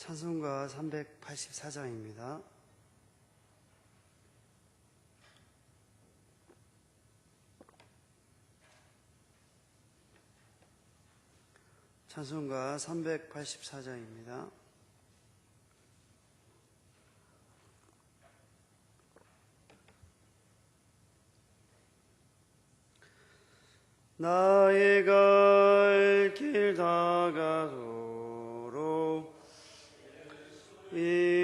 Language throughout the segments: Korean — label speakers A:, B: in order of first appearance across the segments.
A: 찬송가 384장입니다. 찬송가 384장입니다. 나의 갈 길 다가도록 인도하시니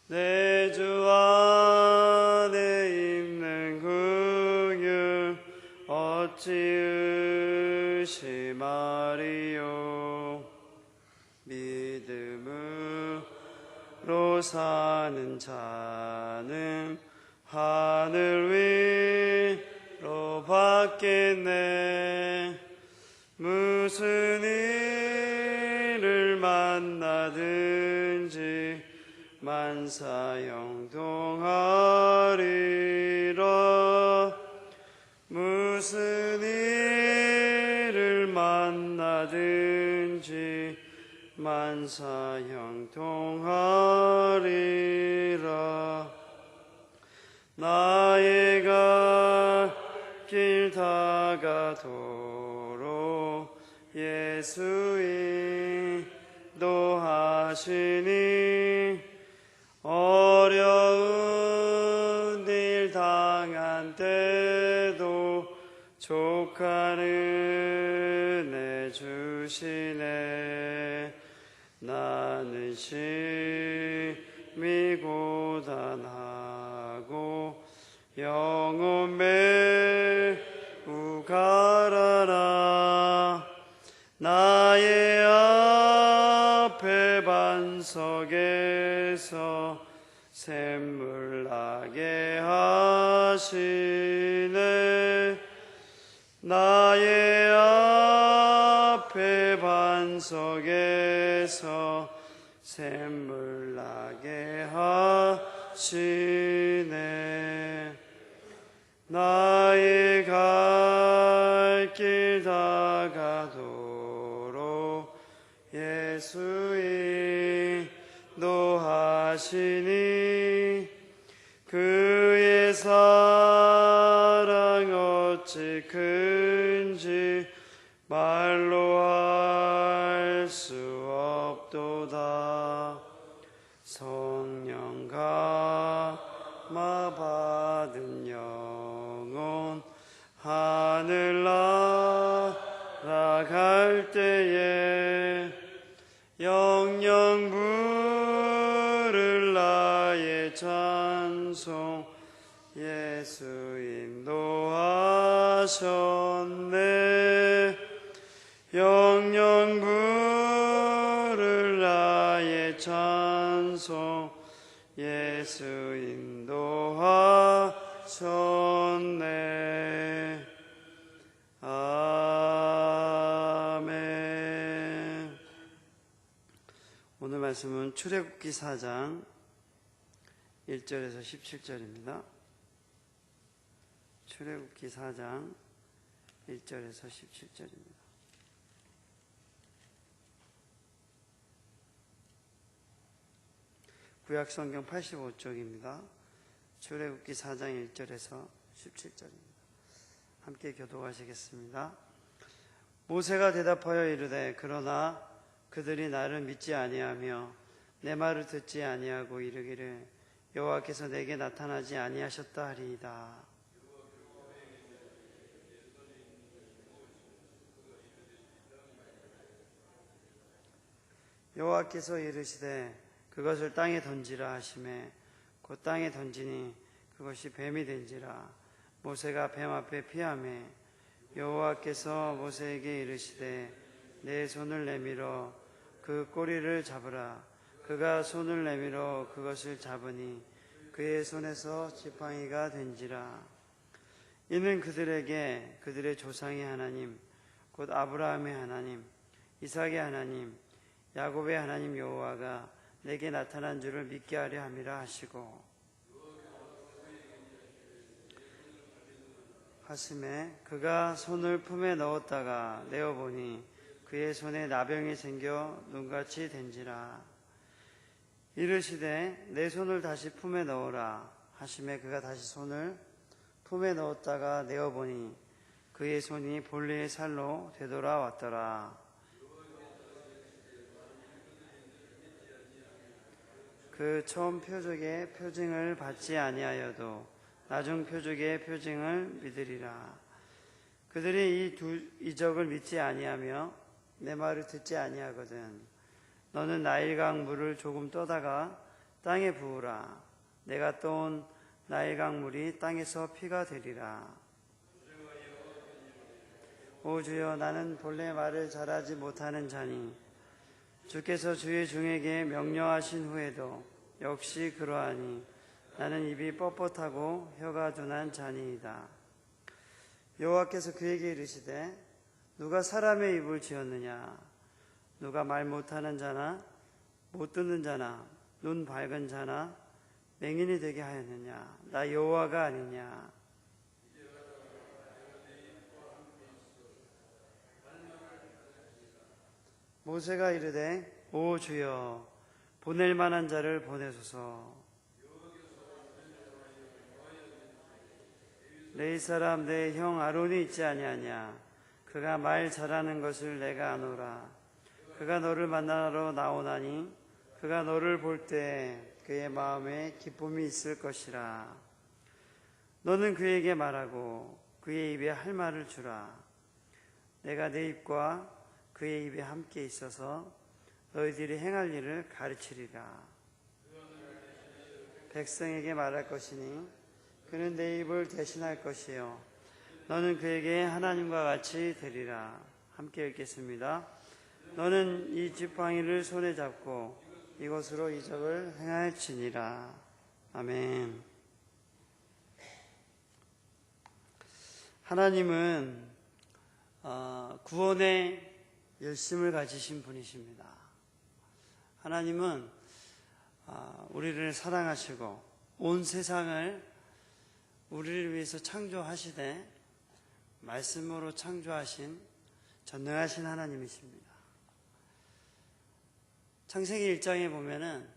A: 내 주 안에 있는 긍휼 어찌 의심하리요. 믿음으로 사는 자는 하늘 위로 받겠네. 무슨 일을 만나든지 만사 형통하리라. 무슨 일을 만나든지 만사 형통하리라. 나의 갈 길 다가도록 예수 인도하시니 어려운 일 당한 때도 족한 은혜 주시네. 나는 심히 고단하고 영혼 매우 가라라. 나의 앞에 반석에서 샘물 나게 하시네. 나의 앞에 반석에서 샘물 나게 하시네. 나의 갈 길 다가도록 예수 인도하시니 그의 사랑 어찌 큰지 말로 할 수 없도다. 성령 감화 받은 영혼 하늘 날아갈 때에 영영 부를 나의 찬송 예수 인도하셨네. 영영 부를 나의 찬송 예수 인도하셨네. 아멘. 오늘 말씀은 출애굽기 4장 1절에서 17절입니다. 출애굽기 4장 1절에서 17절입니다. 구약성경 85쪽입니다. 출애굽기 4장 1절에서 17절입니다. 함께 교독하시겠습니다. 모세가 대답하여 이르되 그러나 그들이 나를 믿지 아니하며 내 말을 듣지 아니하고 이르기를 여호와께서 내게 나타나지 아니하셨다 하리이다. 여호와께서 이르시되 그것을 땅에 던지라 하시매 곧 땅에 던지니 그것이 뱀이 된지라. 모세가 뱀 앞에 피하매 여호와께서 모세에게 이르시되 내 손을 내밀어 그 꼬리를 잡으라. 그가 손을 내밀어 그것을 잡으니 그의 손에서 지팡이가 된지라. 이는 그들에게 그들의 조상의 하나님 곧 아브라함의 하나님 이삭의 하나님 야곱의 하나님 여호와가 내게 나타난 줄을 믿게 하려 함이라 하시고 하심에 그가 손을 품에 넣었다가 내어보니 그의 손에 나병이 생겨 눈같이 된지라. 이르시되 내 손을 다시 품에 넣으라 하심에 그가 다시 손을 품에 넣었다가 내어보니 그의 손이 본래의 살로 되돌아왔더라. 그 처음 표적의 표징을 받지 아니하여도 나중 표적의 표징을 믿으리라. 그들이 이 두 이적을 믿지 아니하며 내 말을 듣지 아니하거든. 너는 나일강 물을 조금 떠다가 땅에 부으라. 내가 떠온 나일강 물이 땅에서 피가 되리라. 오 주여, 나는 본래 말을 잘하지 못하는 자니 주께서 주의 종에게 명령하신 후에도 역시 그러하니 나는 입이 뻣뻣하고 혀가 둔한 자니이다. 여호와께서 그에게 이르시되 누가 사람의 입을 지었느냐? 누가 말 못하는 자나 못 듣는 자나 눈 밝은 자나 맹인이 되게 하였느냐? 나 여호와가 아니냐? 모세가 이르되 오 주여, 보낼 만한 자를 보내소서. 레위 사람 내 형 아론이 있지 아니하냐? 그가 말 잘하는 것을 내가 아노라. 그가 너를 만나러 나오나니 그가 너를 볼 때 그의 마음에 기쁨이 있을 것이라. 너는 그에게 말하고 그의 입에 할 말을 주라. 내가 내 입과 그의 입에 함께 있어서 너희들이 행할 일을 가르치리라. 백성에게 말할 것이니 그는 내 입을 대신할 것이요 너는 그에게 하나님과 같이 되리라. 함께 읽겠습니다. 너는 이 지팡이를 손에 잡고 이것으로 이적을 행할지니라. 아멘. 하나님은 구원의 열심을 가지신 분이십니다. 하나님은 우리를 사랑하시고 온 세상을 우리를 위해서 창조하시되 말씀으로 창조하신 전능하신 하나님이십니다. 창세기 1장에 보면은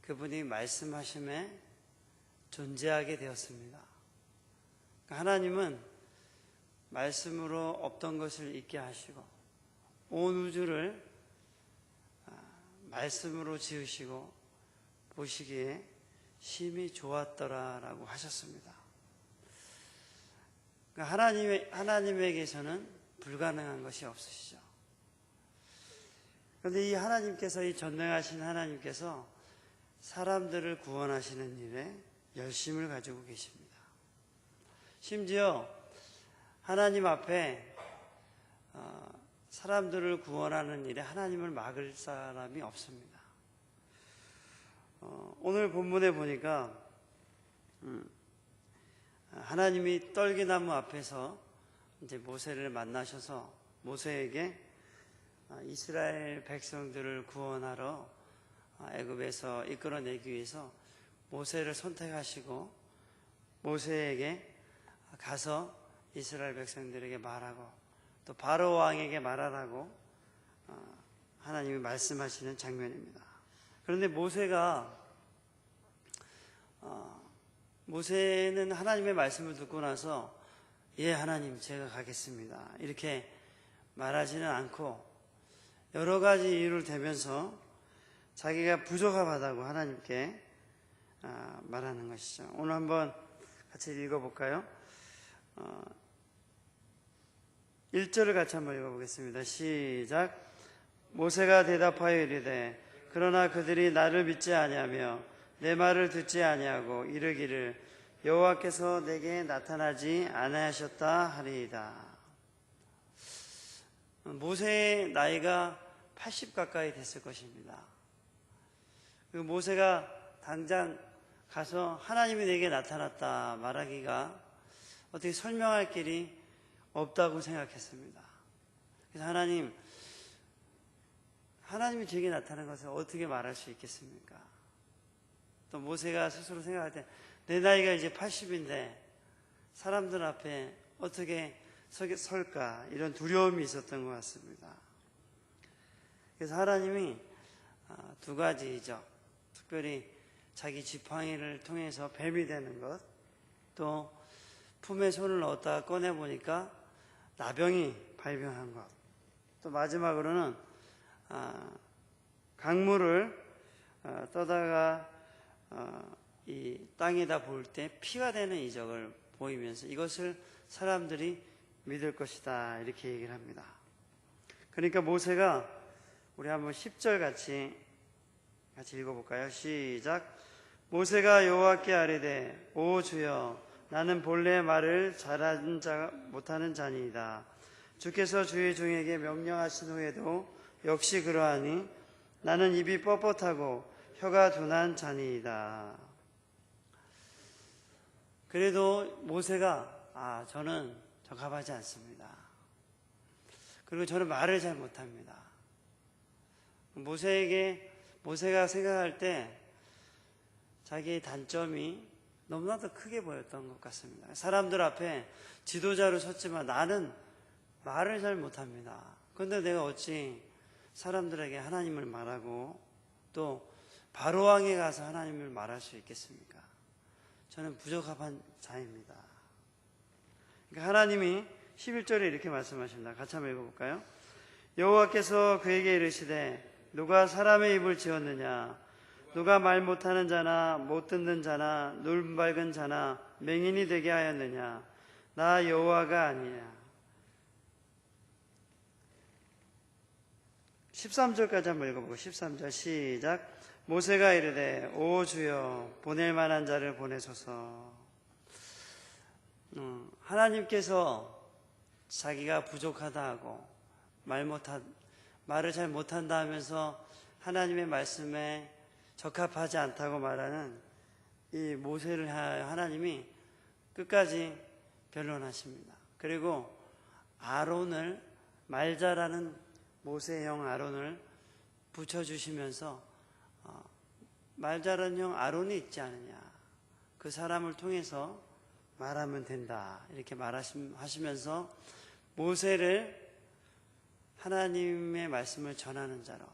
A: 그분이 말씀하심에 존재하게 되었습니다. 하나님은 말씀으로 없던 것을 있게 하시고 온 우주를 말씀으로 지으시고 보시기에 심히 좋았더라라고 하셨습니다. 하나님에게서는 불가능한 것이 없으시죠. 그런데 이 하나님께서, 이 전능하신 하나님께서 사람들을 구원하시는 일에 열심을 가지고 계십니다. 심지어 하나님 앞에 사람들을 구원하는 일에 하나님을 막을 사람이 없습니다. 오늘 본문에 보니까 하나님이 떨기나무 앞에서 이제 모세를 만나셔서 모세에게 이스라엘 백성들을 구원하러 애굽에서 이끌어내기 위해서 모세를 선택하시고 모세에게 가서 이스라엘 백성들에게 말하고 또 바로 왕에게 말하라고 하나님이 말씀하시는 장면입니다. 그런데 모세는 하나님의 말씀을 듣고 나서 예, 하나님, 제가 가겠습니다, 이렇게 말하지는 않고 여러 가지 이유를 대면서 자기가 부족하다고 하나님께 말하는 것이죠. 오늘 한번 같이 읽어볼까요? 1절을 같이 한번 읽어보겠습니다. 시작. 모세가 대답하여 이르되 그러나 그들이 나를 믿지 아니하며 내 말을 듣지 아니하고 이르기를 여호와께서 내게 나타나지 아니하셨다 하리이다. 모세의 나이가 80 가까이 됐을 것입니다. 모세가 당장 가서 하나님이 내게 나타났다 말하기가 어떻게 설명할 길이 없다고 생각했습니다. 그래서 하나님이 제게 나타난 것을 어떻게 말할 수 있겠습니까? 또 모세가 스스로 생각할 때 내 나이가 이제 80인데 사람들 앞에 어떻게 설까, 이런 두려움이 있었던 것 같습니다. 그래서 하나님이 두 가지죠. 특별히 자기 지팡이를 통해서 뱀이 되는 것, 또 품에 손을 넣었다가 꺼내보니까 나병이 발병한 것, 또 마지막으로는 강물을 떠다가 이 땅에다 부을 때 피가 되는 이적을 보이면서 이것을 사람들이 믿을 것이다, 이렇게 얘기를 합니다. 그러니까 모세가, 우리 한번 10절 같이 읽어볼까요? 시작. 모세가 여호와께 아뢰되 오 주여, 나는 본래 말을 잘하는 자 못하는 자니이다. 주께서 주의 종에게 명령하신 후에도 역시 그러하니 나는 입이 뻣뻣하고 혀가 둔한 자니이다. 그래도 모세가 저는 적합하지 않습니다. 그리고 저는 말을 잘 못합니다. 모세가 생각할 때 자기의 단점이 너무나도 크게 보였던 것 같습니다. 사람들 앞에 지도자로 섰지만 나는 말을 잘 못합니다. 그런데 내가 어찌 사람들에게 하나님을 말하고 또 바로왕에 가서 하나님을 말할 수 있겠습니까? 저는 부적합한 자입니다. 그러니까 하나님이 11절에 이렇게 말씀하십니다. 같이 한번 읽어볼까요? 여호와께서 그에게 이르시되 누가 사람의 입을 지었느냐? 누가 말 못하는 자나 못 듣는 자나 눈 밝은 자나 맹인이 되게 하였느냐? 나 여호와가 아니냐. 13절까지 한번 읽어보고 13절 시작. 모세가 이르되 오 주여, 보낼 만한 자를 보내소서. 하나님께서 자기가 부족하다 하고 말을 잘 못한다 하면서 하나님의 말씀에 적합하지 않다고 말하는 이 모세를 하나님이 끝까지 변론하십니다. 그리고 아론을, 말 잘하는 모세의 형 아론을 붙여주시면서 말 잘하는 형 아론이 있지 않느냐, 그 사람을 통해서 말하면 된다, 이렇게 말하시면서 모세를 하나님의 말씀을 전하는 자로,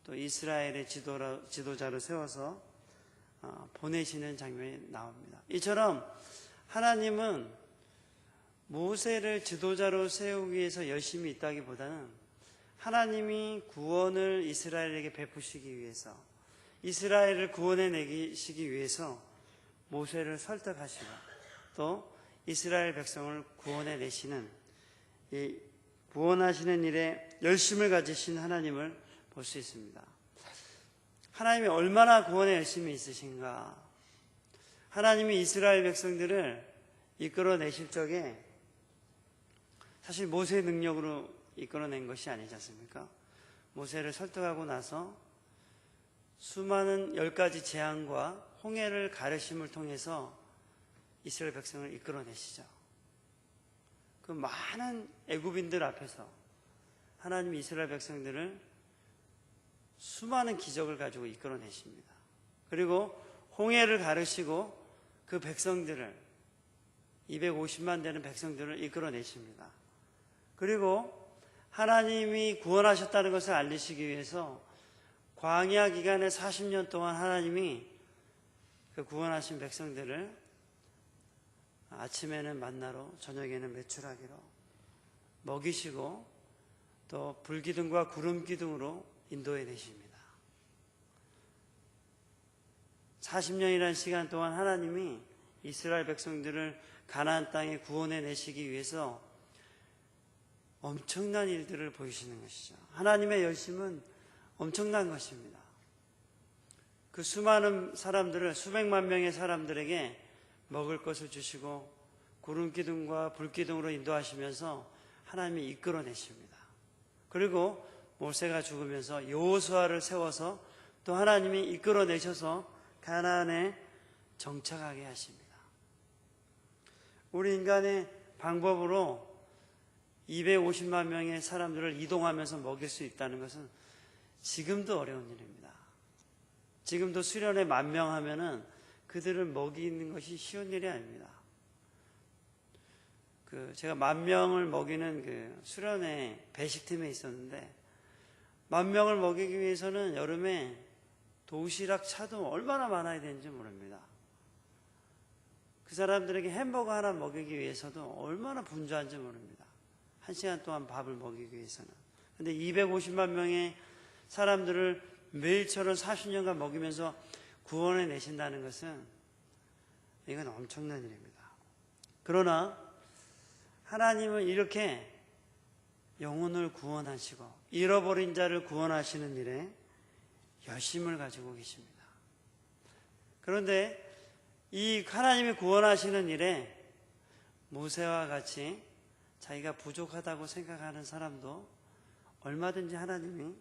A: 또 이스라엘의 지도자로 세워서 보내시는 장면이 나옵니다. 이처럼 하나님은 모세를 지도자로 세우기 위해서 열심히 있다기보다는 하나님이 구원을 이스라엘에게 베푸시기 위해서, 이스라엘을 구원해 내시기 위해서 모세를 설득하시고 또 이스라엘 백성을 구원해 내시는, 이 구원하시는 일에 열심을 가지신 하나님을 볼 수 있습니다. 하나님이 얼마나 구원에 열심히 있으신가. 하나님이 이스라엘 백성들을 이끌어내실 적에 사실 모세의 능력으로 이끌어낸 것이 아니지 않습니까? 모세를 설득하고 나서 수많은 10가지 재앙과 홍해를 가르심을 통해서 이스라엘 백성을 이끌어내시죠. 그 많은 애굽인들 앞에서 하나님이 이스라엘 백성들을 수많은 기적을 가지고 이끌어내십니다. 그리고 홍해를 가르시고 그 백성들을, 250만 되는 백성들을 이끌어내십니다. 그리고 하나님이 구원하셨다는 것을 알리시기 위해서 광야 기간에 40년 동안 하나님이 그 구원하신 백성들을 아침에는 만나로, 저녁에는 메추라기로 먹이시고 또 불기둥과 구름기둥으로 인도해 내십니다. 40년이라는 시간 동안 하나님이 이스라엘 백성들을 가나안 땅에 구원해 내시기 위해서 엄청난 일들을 보이시는 것이죠. 하나님의 열심은 엄청난 것입니다. 그 수많은 사람들을, 수백만 명의 사람들에게 먹을 것을 주시고 구름기둥과 불기둥으로 인도하시면서 하나님이 이끌어내십니다. 그리고 모세가 죽으면서 여호수아를 세워서 또 하나님이 이끌어내셔서 가나안에 정착하게 하십니다. 우리 인간의 방법으로 250만 명의 사람들을 이동하면서 먹일 수 있다는 것은 지금도 어려운 일입니다. 지금도 수련회 10,000명 하면은 그들을 먹이는 것이 쉬운 일이 아닙니다. 제가 10,000명을 먹이는 그 수련회 배식팀에 있었는데 10,000명을 먹이기 위해서는 여름에 도시락 차도 얼마나 많아야 되는지 모릅니다. 그 사람들에게 햄버거 하나 먹이기 위해서도 얼마나 분주한지 모릅니다. 1시간 동안 밥을 먹이기 위해서는. 근데 250만 명의 사람들을 매일처럼 40년간 먹이면서 구원해 내신다는 것은 이건 엄청난 일입니다. 그러나 하나님은 이렇게 영혼을 구원하시고 잃어버린 자를 구원하시는 일에 열심을 가지고 계십니다. 그런데 이 하나님이 구원하시는 일에 모세와 같이 자기가 부족하다고 생각하는 사람도 얼마든지 하나님이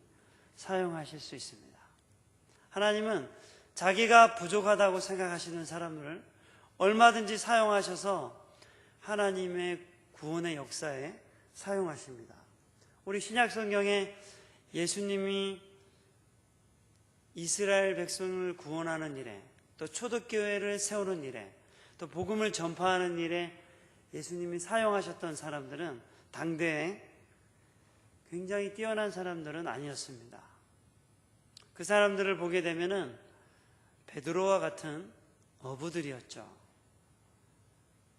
A: 사용하실 수 있습니다. 하나님은 자기가 부족하다고 생각하시는 사람을 얼마든지 사용하셔서 하나님의 구원의 역사에 사용하십니다. 우리 신약 성경에 예수님이 이스라엘 백성을 구원하는 일에, 또 초대교회를 세우는 일에, 또 복음을 전파하는 일에 예수님이 사용하셨던 사람들은 당대에 굉장히 뛰어난 사람들은 아니었습니다. 그 사람들을 보게 되면은 베드로와 같은 어부들이었죠.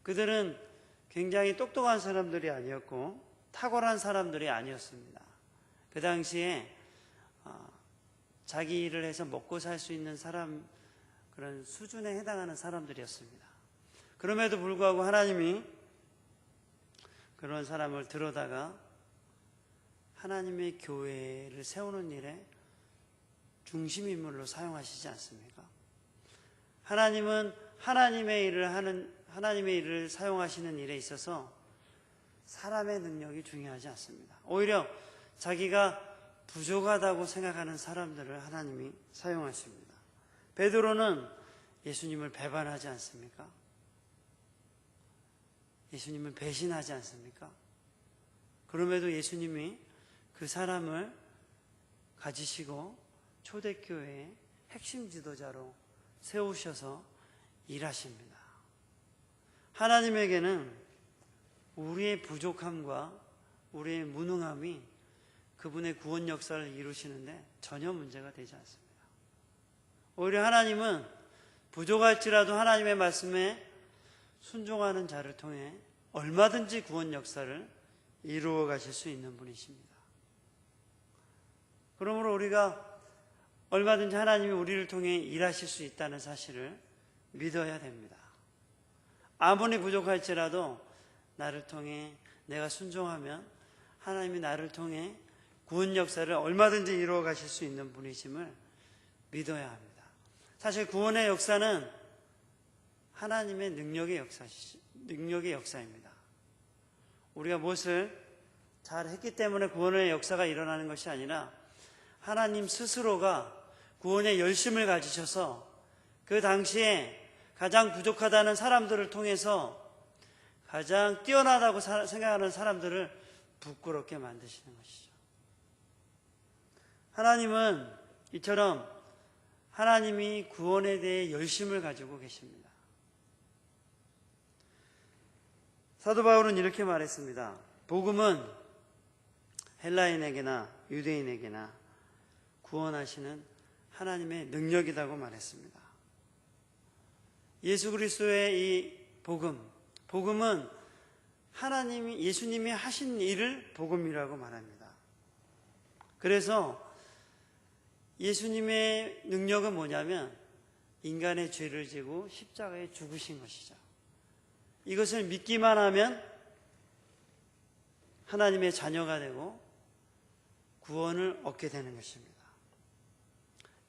A: 그들은 굉장히 똑똑한 사람들이 아니었고 탁월한 사람들이 아니었습니다. 그 당시에 자기 일을 해서 먹고 살 수 있는 사람, 그런 수준에 해당하는 사람들이었습니다. 그럼에도 불구하고 하나님이 그런 사람을 들어다가 하나님의 교회를 세우는 일에 중심 인물로 사용하시지 않습니까? 하나님은 하나님의 일을 사용하시는 일에 있어서 사람의 능력이 중요하지 않습니다. 오히려 자기가 부족하다고 생각하는 사람들을 하나님이 사용하십니다. 베드로는 예수님을 배반하지 않습니까? 예수님을 배신하지 않습니까? 그럼에도 예수님이 그 사람을 가지시고 초대교회의 핵심 지도자로 세우셔서 일하십니다. 하나님에게는 우리의 부족함과 우리의 무능함이 그분의 구원 역사를 이루시는데 전혀 문제가 되지 않습니다. 오히려 하나님은 부족할지라도 하나님의 말씀에 순종하는 자를 통해 얼마든지 구원 역사를 이루어 가실 수 있는 분이십니다. 그러므로 우리가 얼마든지 하나님이 우리를 통해 일하실 수 있다는 사실을 믿어야 됩니다. 아무리 부족할지라도 나를 통해 내가 순종하면 하나님이 나를 통해 구원 역사를 얼마든지 이루어 가실 수 있는 분이심을 믿어야 합니다. 사실 구원의 역사는 하나님의 능력의 역사입니다. 우리가 무엇을 잘 했기 때문에 구원의 역사가 일어나는 것이 아니라 하나님 스스로가 구원의 열심을 가지셔서 그 당시에 가장 부족하다는 사람들을 통해서 가장 뛰어나다고 생각하는 사람들을 부끄럽게 만드시는 것이죠. 하나님은 이처럼 하나님이 구원에 대해 열심을 가지고 계십니다. 사도 바울은 이렇게 말했습니다. 복음은 헬라인에게나 유대인에게나 구원하시는 하나님의 능력이라고 말했습니다. 예수 그리스도의 이 복음은 예수님이 하신 일을 복음이라고 말합니다. 그래서 예수님의 능력은 뭐냐면 인간의 죄를 지고 십자가에 죽으신 것이죠. 이것을 믿기만 하면 하나님의 자녀가 되고 구원을 얻게 되는 것입니다.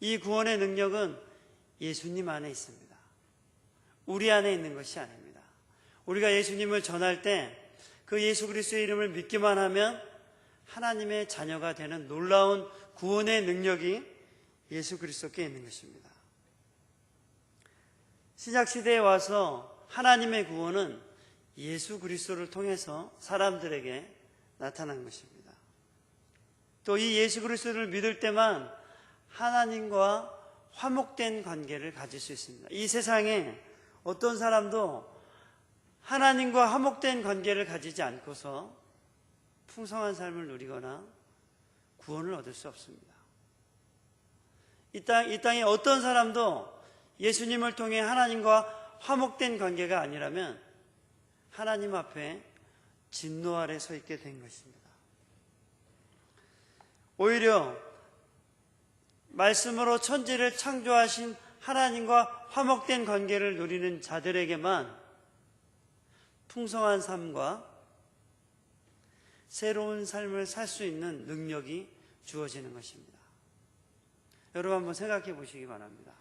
A: 이 구원의 능력은 예수님 안에 있습니다. 우리 안에 있는 것이 아닙니다. 우리가 예수님을 전할 때 그 예수 그리스도의 이름을 믿기만 하면 하나님의 자녀가 되는 놀라운 구원의 능력이 예수 그리스도께 있는 것입니다. 신약시대에 와서 하나님의 구원은 예수 그리스도를 통해서 사람들에게 나타난 것입니다. 또 이 예수 그리스도를 믿을 때만 하나님과 화목된 관계를 가질 수 있습니다. 이 세상에 어떤 사람도 하나님과 화목된 관계를 가지지 않고서 풍성한 삶을 누리거나 구원을 얻을 수 없습니다. 이 땅에 어떤 사람도 예수님을 통해 하나님과 화목된 관계가 아니라면 하나님 앞에 진노 아래 서 있게 된 것입니다. 오히려 말씀으로 천지를 창조하신 하나님과 화목된 관계를 누리는 자들에게만 풍성한 삶과 새로운 삶을 살 수 있는 능력이 주어지는 것입니다. 여러분 한번 생각해 보시기 바랍니다.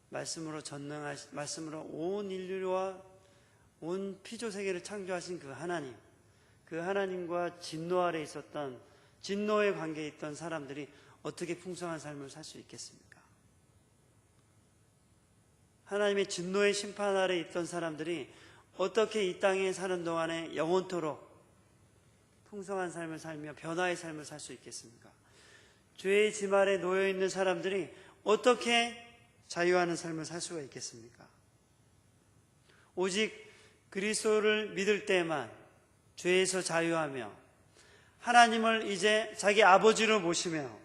A: 말씀으로 온 인류와 온 피조 세계를 창조하신 그 하나님과 진노 아래 있었던 진노의 관계에 있던 사람들이 어떻게 풍성한 삶을 살 수 있겠습니까? 하나님의 진노의 심판 아래 있던 사람들이 어떻게 이 땅에 사는 동안에 영원토록 풍성한 삶을 살며 변화의 삶을 살 수 있겠습니까? 죄의 짐 아래 놓여 있는 사람들이 어떻게 자유하는 삶을 살 수가 있겠습니까? 오직 그리스도를 믿을 때에만 죄에서 자유하며 하나님을 이제 자기 아버지로 모시며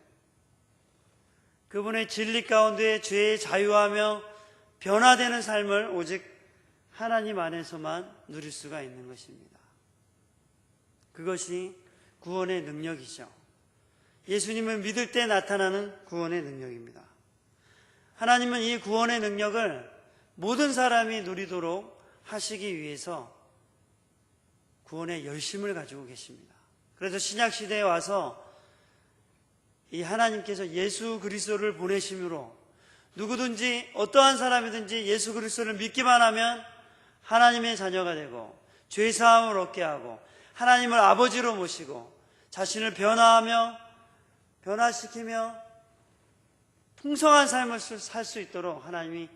A: 그분의 진리 가운데 죄에 자유하며 변화되는 삶을 오직 하나님 안에서만 누릴 수가 있는 것입니다. 그것이 구원의 능력이죠. 예수님을 믿을 때 나타나는 구원의 능력입니다. 하나님은 이 구원의 능력을 모든 사람이 누리도록 하시기 위해서 구원의 열심을 가지고 계십니다. 그래서 신약시대에 와서 이 하나님께서 예수 그리스도를 보내심으로 누구든지 어떠한 사람이든지 예수 그리스도를 믿기만 하면 하나님의 자녀가 되고 죄사함을 얻게 하고 하나님을 아버지로 모시고 자신을 변화시키며 풍성한 삶을 살 수 있도록 하나님이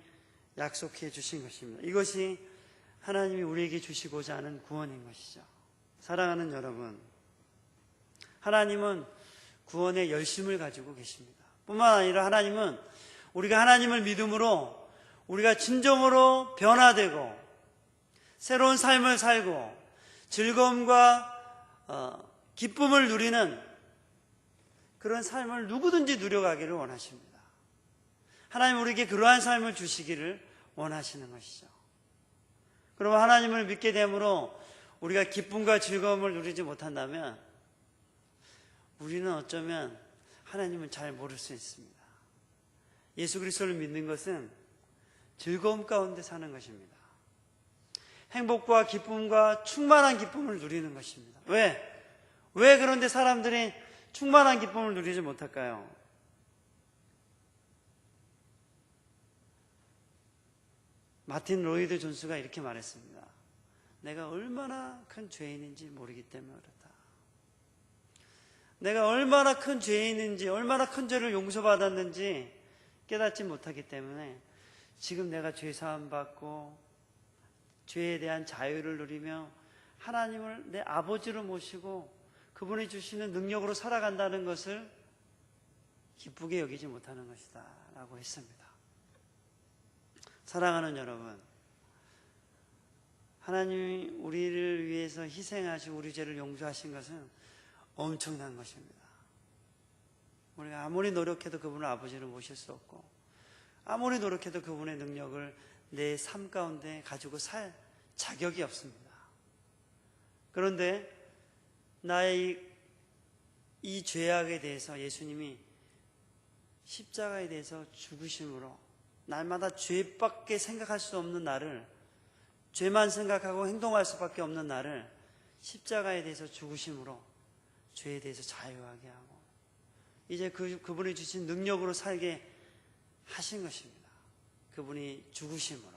A: 약속해 주신 것입니다. 이것이 하나님이 우리에게 주시고자 하는 구원인 것이죠. 사랑하는 여러분, 하나님은 구원의 열심을 가지고 계십니다. 뿐만 아니라 하나님은 우리가 하나님을 믿음으로 우리가 진정으로 변화되고 새로운 삶을 살고 즐거움과 기쁨을 누리는 그런 삶을 누구든지 누려가기를 원하십니다. 하나님 우리에게 그러한 삶을 주시기를 원하시는 것이죠. 그러면 하나님을 믿게 됨으로 우리가 기쁨과 즐거움을 누리지 못한다면 우리는 어쩌면 하나님을 잘 모를 수 있습니다. 예수 그리스도를 믿는 것은 즐거움 가운데 사는 것입니다. 행복과 기쁨과 충만한 기쁨을 누리는 것입니다. 왜 그런데 사람들이 충만한 기쁨을 누리지 못할까요? 마틴 로이드 존스가 이렇게 말했습니다. 내가 얼마나 큰 죄인인지 모르기 때문에 그렇다. 내가 얼마나 큰 죄인인지 얼마나 큰 죄를 용서받았는지 깨닫지 못하기 때문에 지금 내가 죄사함 받고 죄에 대한 자유를 누리며 하나님을 내 아버지로 모시고 그분이 주시는 능력으로 살아간다는 것을 기쁘게 여기지 못하는 것이다 라고 했습니다. 사랑하는 여러분, 하나님이 우리를 위해서 희생하시고 우리 죄를 용서하신 것은 엄청난 것입니다. 우리가 아무리 노력해도 그분을 아버지로 모실 수 없고 아무리 노력해도 그분의 능력을 내 삶 가운데 가지고 살 자격이 없습니다. 그런데 나의 이 죄악에 대해서 예수님이 십자가에 대해서 죽으심으로 날마다 죄밖에 생각할 수 없는 나를, 죄만 생각하고 행동할 수밖에 없는 나를 십자가에 대해서 죽으심으로 죄에 대해서 자유하게 하고 이제 그분이 주신 능력으로 살게 하신 것입니다. 그분이 죽으심으로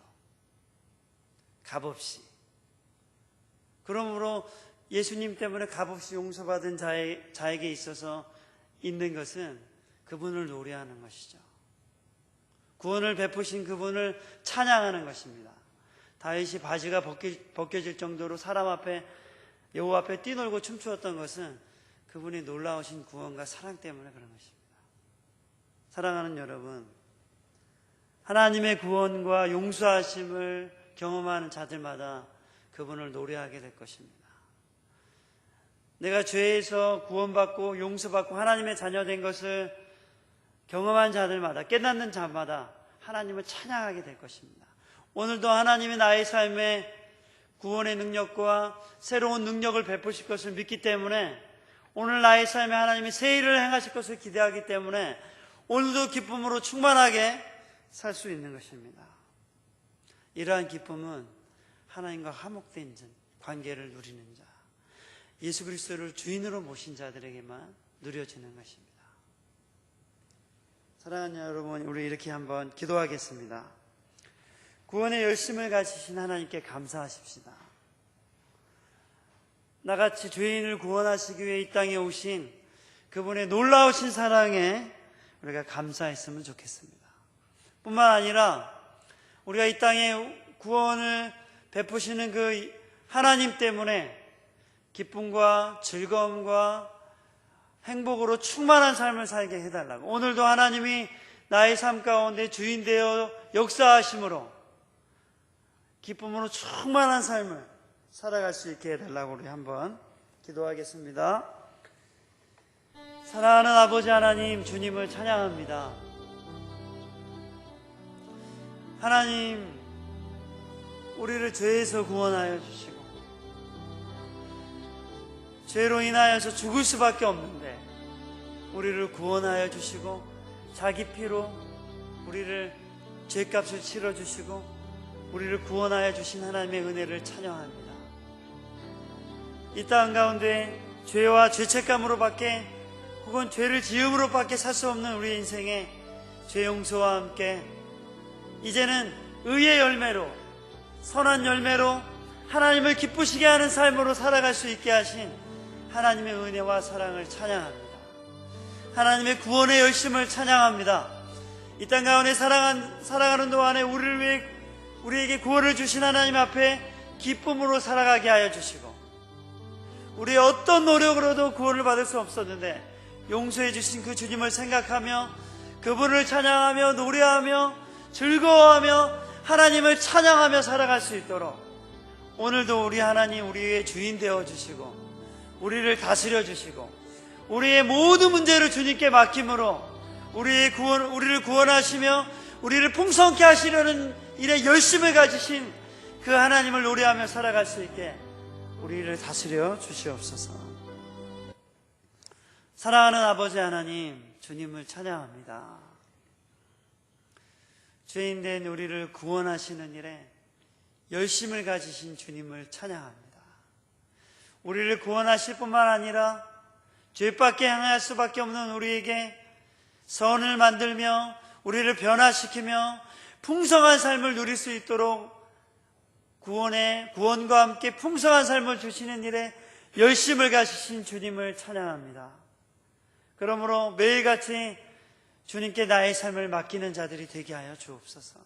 A: 값없이. 그러므로 예수님 때문에 값없이 용서받은 자에게 있어서 있는 것은 그분을 노래하는 것이죠. 구원을 베푸신 그분을 찬양하는 것입니다. 다윗이 바지가 벗겨질 정도로 사람 앞에 여호와 앞에 뛰놀고 춤추었던 것은 그분이 놀라우신 구원과 사랑 때문에 그런 것입니다. 사랑하는 여러분, 하나님의 구원과 용서하심을 경험하는 자들마다 그분을 노래하게 될 것입니다. 내가 죄에서 구원받고 용서받고 하나님의 자녀 된 것을 경험한 자들마다, 깨닫는 자마다 하나님을 찬양하게 될 것입니다. 오늘도 하나님이 나의 삶에 구원의 능력과 새로운 능력을 베푸실 것을 믿기 때문에, 오늘 나의 삶에 하나님이 새 일을 행하실 것을 기대하기 때문에 오늘도 기쁨으로 충만하게 살 수 있는 것입니다. 이러한 기쁨은 하나님과 화목된 관계를 누리는 자, 예수 그리스도를 주인으로 모신 자들에게만 누려지는 것입니다. 사랑하는 여러분, 우리 이렇게 한번 기도하겠습니다. 구원의 열심을 가지신 하나님께 감사하십시다. 나같이 죄인을 구원하시기 위해 이 땅에 오신 그분의 놀라우신 사랑에 우리가 감사했으면 좋겠습니다. 뿐만 아니라 우리가 이 땅에 구원을 베푸시는 그 하나님 때문에 기쁨과 즐거움과 행복으로 충만한 삶을 살게 해달라고, 오늘도 하나님이 나의 삶 가운데 주인 되어 역사하심으로 기쁨으로 충만한 삶을 살아갈 수 있게 해달라고 우리 한번 기도하겠습니다. 사랑하는 아버지 하나님, 주님을 찬양합니다. 하나님, 우리를 죄에서 구원하여 주시고 죄로 인하여서 죽을 수밖에 없는데 우리를 구원하여 주시고 자기 피로 우리를 죄값을 치러주시고 우리를 구원하여 주신 하나님의 은혜를 찬양합니다. 이 땅 가운데 죄와 죄책감으로밖에 혹은 죄를 지음으로밖에 살 수 없는 우리의 인생에 죄 용서와 함께 이제는 의의 열매로, 선한 열매로 하나님을 기쁘시게 하는 삶으로 살아갈 수 있게 하신 하나님의 은혜와 사랑을 찬양합니다. 하나님의 구원의 열심을 찬양합니다. 이 땅 가운데 살아가는 동안에 우리에게 구원을 주신 하나님 앞에 기쁨으로 살아가게 하여 주시고, 우리의 어떤 노력으로도 구원을 받을 수 없었는데 용서해 주신 그 주님을 생각하며 그분을 찬양하며 노래하며 즐거워하며 하나님을 찬양하며 살아갈 수 있도록 오늘도 우리 하나님, 우리의 주인 되어 주시고 우리를 다스려 주시고 우리의 모든 문제를 주님께 맡김으로 우리를 구원하시며 우리를 풍성케 하시려는 일에 열심을 가지신 그 하나님을 노래하며 살아갈 수 있게 우리를 다스려 주시옵소서. 사랑하는 아버지 하나님, 주님을 찬양합니다. 죄인된 우리를 구원하시는 일에 열심을 가지신 주님을 찬양합니다. 우리를 구원하실 뿐만 아니라 죄밖에 향할 수밖에 없는 우리에게 선을 만들며 우리를 변화시키며 풍성한 삶을 누릴 수 있도록 구원과 함께 풍성한 삶을 주시는 일에 열심을 가지신 주님을 찬양합니다. 그러므로 매일같이 주님께 나의 삶을 맡기는 자들이 되게 하여 주옵소서.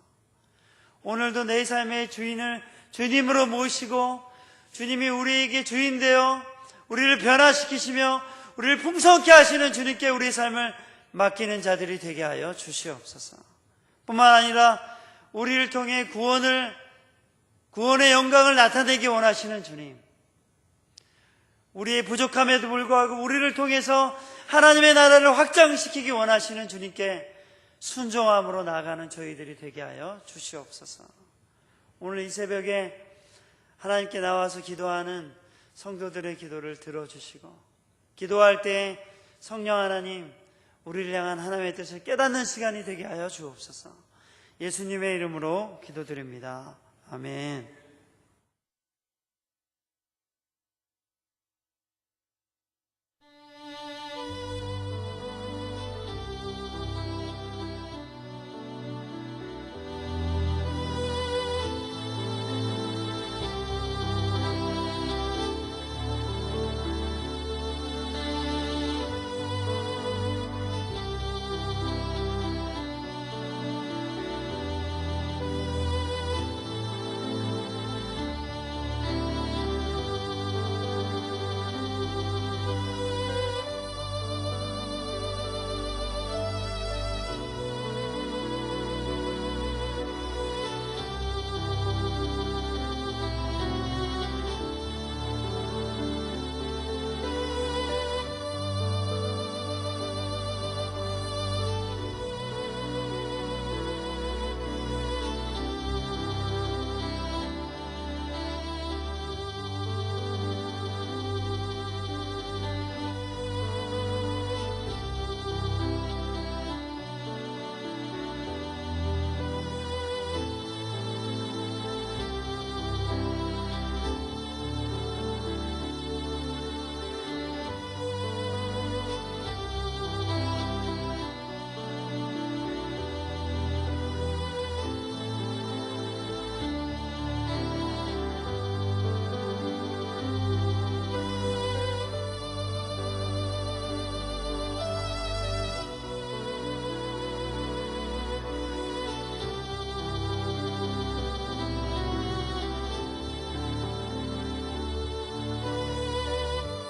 A: 오늘도 내 삶의 주인을 주님으로 모시고 주님이 우리에게 주인 되어 우리를 변화시키시며 우리를 풍성케 하시는 주님께 우리의 삶을 맡기는 자들이 되게 하여 주시옵소서. 뿐만 아니라 우리를 통해 구원의 영광을 나타내기 원하시는 주님, 우리의 부족함에도 불구하고 우리를 통해서 하나님의 나라를 확장시키기 원하시는 주님께 순종함으로 나아가는 저희들이 되게 하여 주시옵소서. 오늘 이 새벽에 하나님께 나와서 기도하는 성도들의 기도를 들어주시고 기도할 때 성령 하나님, 우리를 향한 하나님의 뜻을 깨닫는 시간이 되게 하여 주옵소서. 예수님의 이름으로 기도드립니다. 아멘.